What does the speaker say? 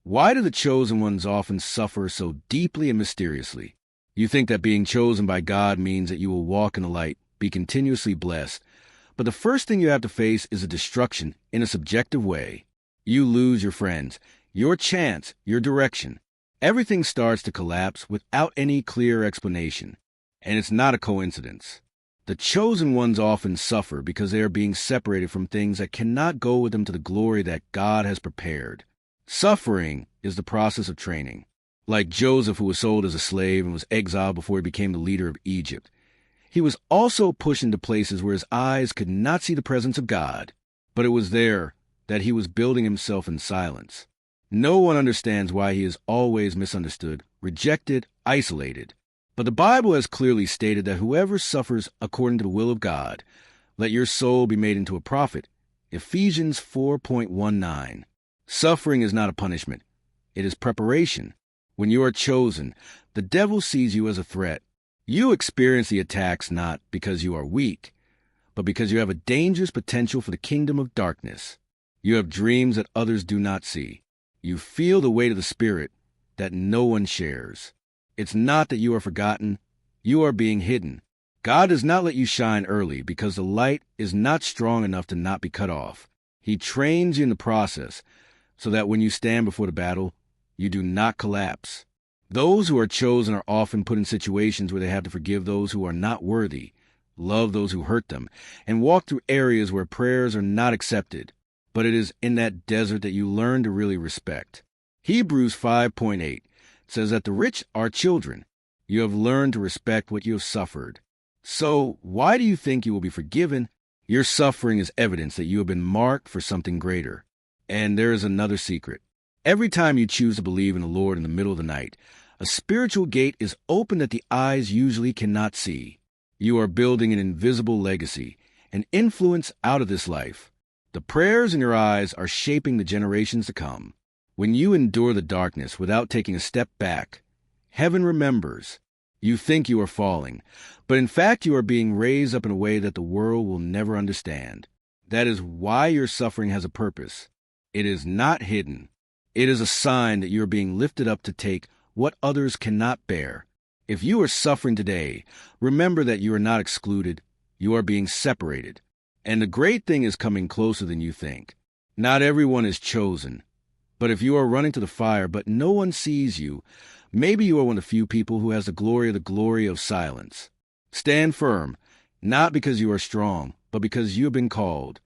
Why do the chosen ones often suffer so deeply and mysteriously? You think that being chosen by God means that you will walk in the light, be continuously blessed. But the first thing you have to face is a destruction in a subjective way. You lose your friends, your chance, your direction. Everything starts to collapse without any clear explanation. And it's not a coincidence. The chosen ones often suffer because they are being separated from things that cannot go with them to the glory that God has prepared. Suffering is the process of training. Like Joseph, who was sold as a slave and was exiled before he became the leader of Egypt. He was also pushed into places where his eyes could not see the presence of God, but it was there that he was building himself in silence. No one understands why he is always misunderstood, rejected, isolated. But the Bible has clearly stated that whoever suffers according to the will of God, let your soul be made into a prophet. Ephesians 4:19. Suffering is not a punishment. It is preparation. When you are chosen, the devil sees you as a threat. You experience the attacks not because you are weak, but because you have a dangerous potential for the kingdom of darkness. You have dreams that others do not see. You feel the weight of the Spirit that no one shares. It's not that you are forgotten. You are being hidden. God does not let you shine early because the light is not strong enough to not be cut off. He trains you in the process so that when you stand before the battle, you do not collapse. Those who are chosen are often put in situations where they have to forgive those who are not worthy, love those who hurt them, and walk through areas where prayers are not accepted. But it is in that desert that you learn to really respect. Hebrews 5:8 says that the rich are children. You have learned to respect what you have suffered. So why do you think you will be forgiven? Your suffering is evidence that you have been marked for something greater. And there is another secret. Every time you choose to believe in the Lord in the middle of the night, a spiritual gate is open that the eyes usually cannot see. You are building an invisible legacy, an influence out of this life. The prayers in your eyes are shaping the generations to come. When you endure the darkness without taking a step back, heaven remembers. You think you are falling, but in fact you are being raised up in a way that the world will never understand. That is why your suffering has a purpose. It is not hidden. It is a sign that you are being lifted up to take what others cannot bear. If you are suffering today, remember that you are not excluded. You are being separated. And the great thing is coming closer than you think. Not everyone is chosen. But if you are running to the fire but no one sees you, maybe you are one of the few people who has the glory of silence. Stand firm, not because you are strong, but because you have been called.